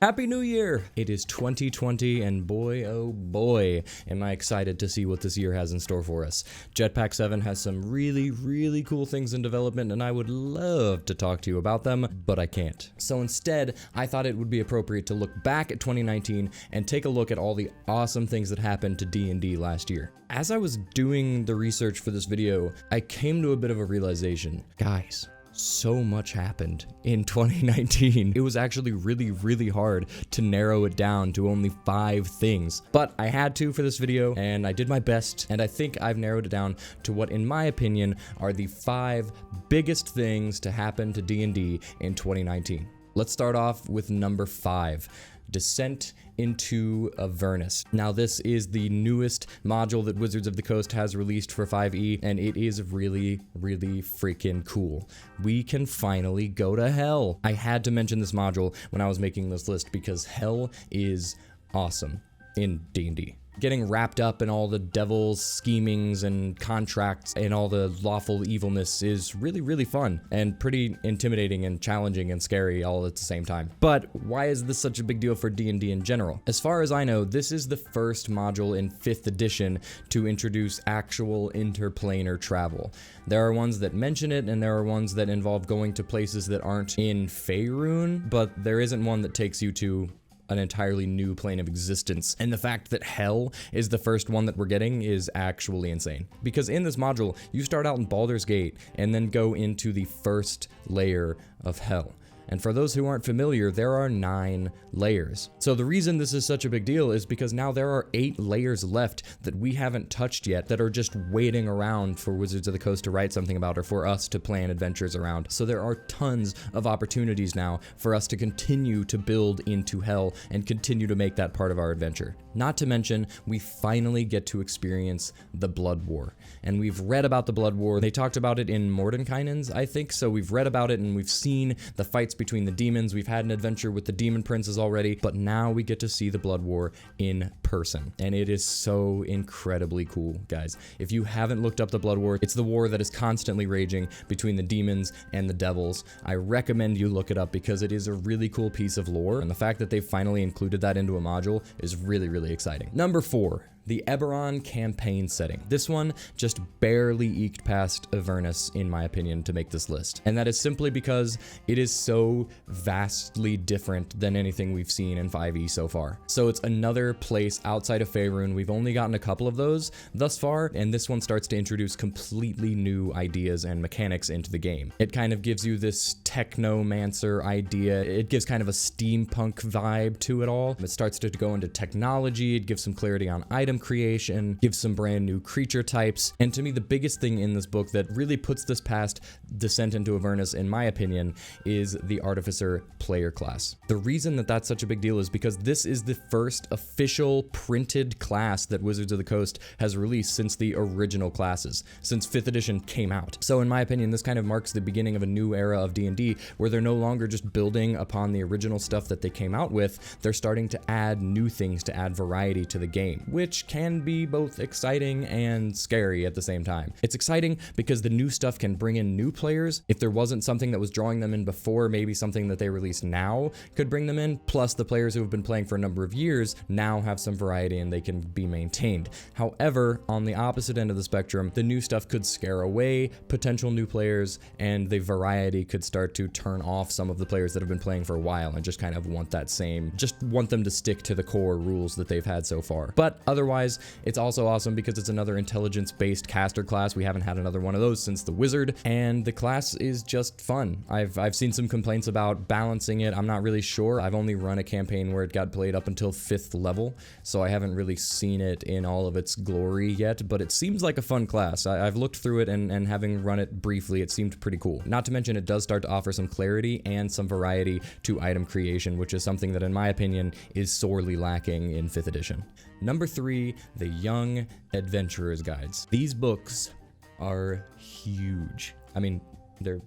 Happy New Year! It is 2020 and boy oh boy am I excited to see what this year has in store for us. Jetpack 7 has some really cool things in development and I would love to talk to you about them, but I can't. So instead, I thought it would be appropriate to look back at 2019 and take a look at all the awesome things that happened to D&D last year. As I was doing the research for this video, I came to a bit of a realization. Guys, so much happened in 2019. It was actually really hard to narrow it down to only 5 things, but I had to for this video and I did my best, and I think I've narrowed it down to what in my opinion are the 5 biggest things to happen to D&D in 2019. Let's start off with number 5. Descent into Avernus. Now this is the newest module that Wizards of the Coast has released for 5e, and it is really freaking cool. We can finally go to hell. I had to mention this module when I was making this list because hell is awesome in D&D. Getting wrapped up in all the devil's schemings and contracts and all the lawful evilness is really fun and pretty intimidating and challenging and scary all at the same time. But why is this such a big deal for D&D in general? As far as I know, this is the first module in 5th edition to introduce actual interplanar travel. There are ones that mention it and there are ones that involve going to places that aren't in Faerun, but there isn't one that takes you to an entirely new plane of existence. And the fact that hell is the first one that we're getting is actually insane. Because in this module, you start out in Baldur's Gate and then go into the first layer of hell. And for those who aren't familiar, there are 9 layers. So the reason this is such a big deal is because now there are 8 layers left that we haven't touched yet that are just waiting around for Wizards of the Coast to write something about or for us to plan adventures around. So there are tons of opportunities now for us to continue to build into hell and continue to make that part of our adventure. Not to mention, we finally get to experience the Blood War. And we've read about the Blood War. They talked about it in Mordenkainen's, I think. So we've read about it and we've seen the fights between the demons. We've had an adventure with the demon princes already, but now we get to see the Blood War in person. And it is so incredibly cool, guys. If you haven't looked up the Blood War, it's the war that is constantly raging between the demons and the devils. I recommend you look it up because it is a really cool piece of lore. And the fact that they finally included that into a module is really exciting. Number 4. The Eberron campaign setting. This one just barely eked past Avernus, in my opinion, to make this list. And that is simply because it is so vastly different than anything we've seen in 5e so far. So it's another place outside of Faerun. We've only gotten a couple of those thus far, and this one starts to introduce completely new ideas and mechanics into the game. It kind of gives you this technomancer idea. It gives kind of a steampunk vibe to it all. It starts to go into technology. It gives some clarity on item creation, gives some brand new creature types, and to me the biggest thing in this book that really puts this past Descent into Avernus, in my opinion, is the Artificer player class. The reason that that's such a big deal is because this is the first official printed class that Wizards of the Coast has released since the original classes, since 5th edition came out. So in my opinion, this kind of marks the beginning of a new era of D&D where they're no longer just building upon the original stuff that they came out with, they're starting to add new things to add variety to the game, which can be both exciting and scary at the same time. It's exciting because the new stuff can bring in new players. If there wasn't something that was drawing them in before, maybe something that they release now could bring them in, plus the players who have been playing for a number of years now have some variety and they can be maintained. However, on the opposite end of the spectrum, the new stuff could scare away potential new players and the variety could start to turn off some of the players that have been playing for a while and just kind of want them to stick to the core rules that they've had so far. But otherwise, it's also awesome because it's another intelligence-based caster class. We haven't had another one of those since the Wizard, and the class is just fun. I've seen some complaints about balancing it. I'm not really sure. I've only run a campaign where it got played up until 5th level, so I haven't really seen it in all of its glory yet, but it seems like a fun class. I've looked through it, and having run it briefly, it seemed pretty cool. Not to mention, it does start to offer some clarity and some variety to item creation, which is something that, in my opinion, is sorely lacking in 5th edition. Number 3, the Young Adventurer's Guides. These books are huge. I mean, they're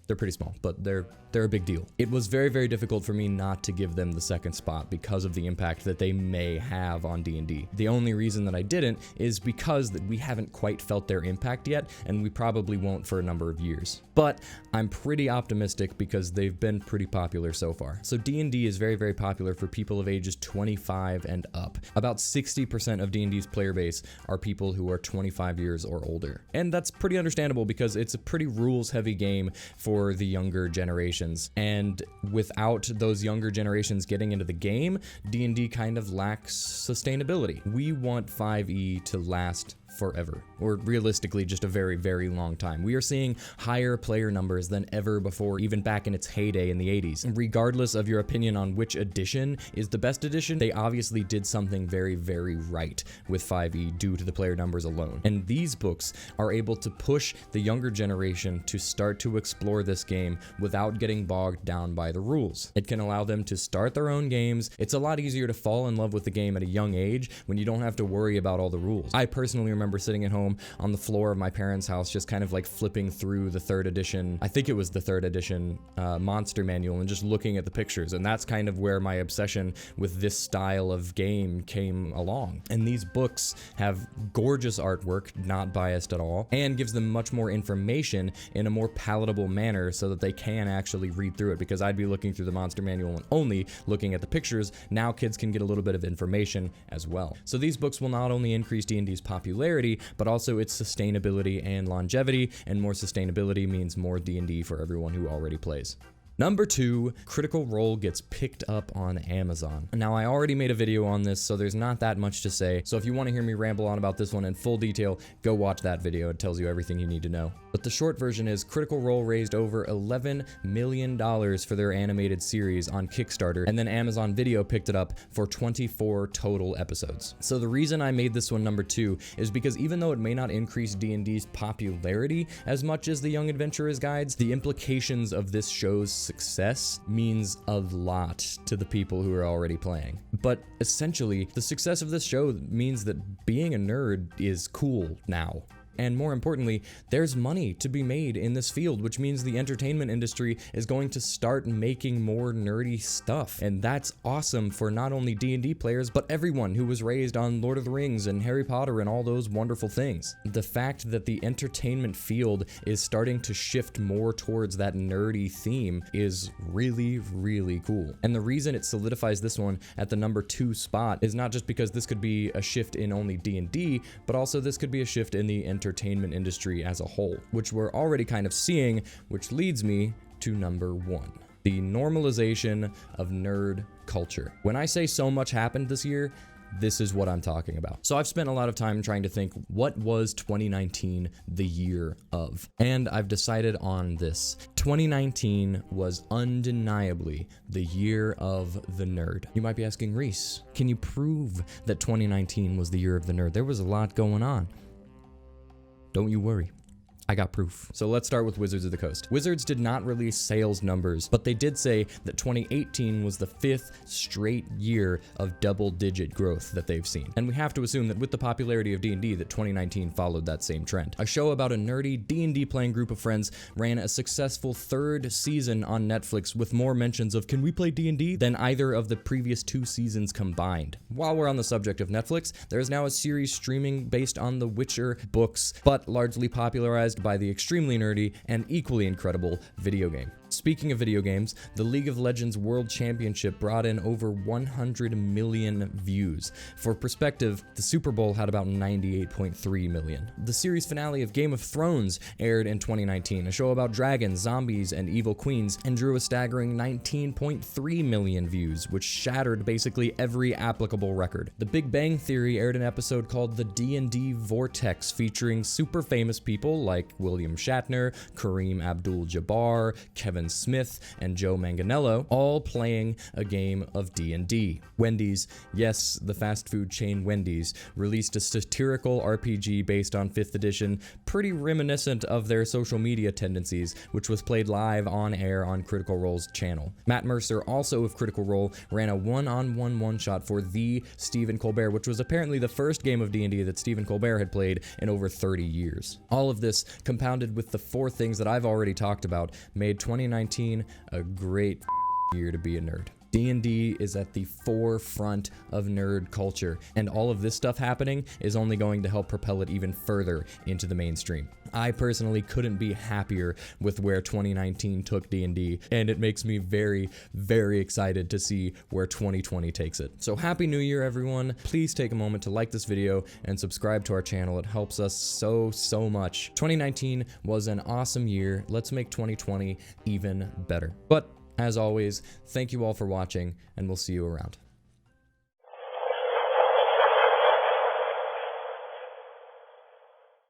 They're pretty small, but they're a big deal. It was very, very difficult for me not to give them the second spot because of the impact that they may have on D&D. The only reason that I didn't is because that we haven't quite felt their impact yet, and we probably won't for a number of years. But I'm pretty optimistic because they've been pretty popular so far. So D&D is very, very popular for people of ages 25 and up. About 60% of D&D's player base are people who are 25 years or older. And that's pretty understandable because it's a pretty rules-heavy game for the younger generations. And without those younger generations getting into the game, D&D kind of lacks sustainability. We want 5e to last forever, or realistically just a very, very long time. We are seeing higher player numbers than ever before, even back in its heyday in the 80s. And regardless of your opinion on which edition is the best edition, they obviously did something very, very right with 5e due to the player numbers alone. And these books are able to push the younger generation to start to explore this game without getting bogged down by the rules. It can allow them to start their own games. It's a lot easier to fall in love with the game at a young age when you don't have to worry about all the rules. I personally remember sitting at home on the floor of my parents' house, just kind of like flipping through the 3rd edition, I think it was the 3rd edition monster manual, and just looking at the pictures. And that's kind of where my obsession with this style of game came along. And these books have gorgeous artwork, not biased at all, and gives them much more information in a more palatable manner so that they can actually read through it, because I'd be looking through the monster manual and only looking at the pictures. Now kids can get a little bit of information as well. So these books will not only increase D&D's popularity, but also its sustainability and longevity, and more sustainability means more D&D for everyone who already plays. Number 2, Critical Role gets picked up on Amazon. Now, I already made a video on this, so there's not that much to say. So if you want to hear me ramble on about this one in full detail, go watch that video. It tells you everything you need to know. But the short version is Critical Role raised over $11 million for their animated series on Kickstarter, and then Amazon Video picked it up for 24 total episodes. So the reason I made this one number 2 is because even though it may not increase D&D's popularity as much as the Young Adventurers guides, the implications of this show's success means a lot to the people who are already playing. But essentially, the success of this show means that being a nerd is cool now. And more importantly, there's money to be made in this field, which means the entertainment industry is going to start making more nerdy stuff. And that's awesome for not only D&D players, but everyone who was raised on Lord of the Rings and Harry Potter and all those wonderful things. The fact that the entertainment field is starting to shift more towards that nerdy theme is really, really cool. And the reason it solidifies this one at the number 2 spot is not just because this could be a shift in only D&D, but also this could be a shift in the entertainment industry as a whole, which we're already kind of seeing, which leads me to number 1. The normalization of nerd culture. When I say so much happened this year, this is what I'm talking about. So I've spent a lot of time trying to think, what was 2019 the year of? And I've decided on this. 2019 was undeniably the year of the nerd. You might be asking, Reese, can you prove that 2019 was the year of the nerd? There was a lot going on. Don't you worry. I got proof. So let's start with Wizards of the Coast. Wizards did not release sales numbers, but they did say that 2018 was the 5th straight year of double-digit growth that they've seen. And we have to assume that with the popularity of D&D that 2019 followed that same trend. A show about a nerdy D&D playing group of friends ran a successful 3rd season on Netflix with more mentions of "can we play D&D" than either of the previous 2 seasons combined. While we're on the subject of Netflix, there is now a series streaming based on the Witcher books, but largely popularized by the extremely nerdy and equally incredible video game. Speaking of video games, the League of Legends World Championship brought in over 100 million views. For perspective, the Super Bowl had about 98.3 million. The series finale of Game of Thrones aired in 2019, a show about dragons, zombies, and evil queens, and drew a staggering 19.3 million views, which shattered basically every applicable record. The Big Bang Theory aired an episode called The D&D Vortex, featuring super famous people like William Shatner, Kareem Abdul-Jabbar, Kevin Smith and Joe Manganiello, all playing a game of D&D. Wendy's, yes, the fast food chain Wendy's, released a satirical RPG based on 5th edition, pretty reminiscent of their social media tendencies, which was played live on air on Critical Role's channel. Matt Mercer, also of Critical Role, ran a one-on-one one-shot for the Stephen Colbert, which was apparently the first game of D&D that Stephen Colbert had played in over 30 years. All of this, compounded with the 4 things that I've already talked about, made 2019 a great year to be a nerd. D&D is at the forefront of nerd culture, and all of this stuff happening is only going to help propel it even further into the mainstream. I personally couldn't be happier with where 2019 took D&D, and it makes me very, very excited to see where 2020 takes it. So happy New Year, everyone. Please take a moment to like this video and subscribe to our channel. It helps us so much. 2019 was an awesome year. Let's make 2020 even better. But as always, thank you all for watching, and we'll see you around.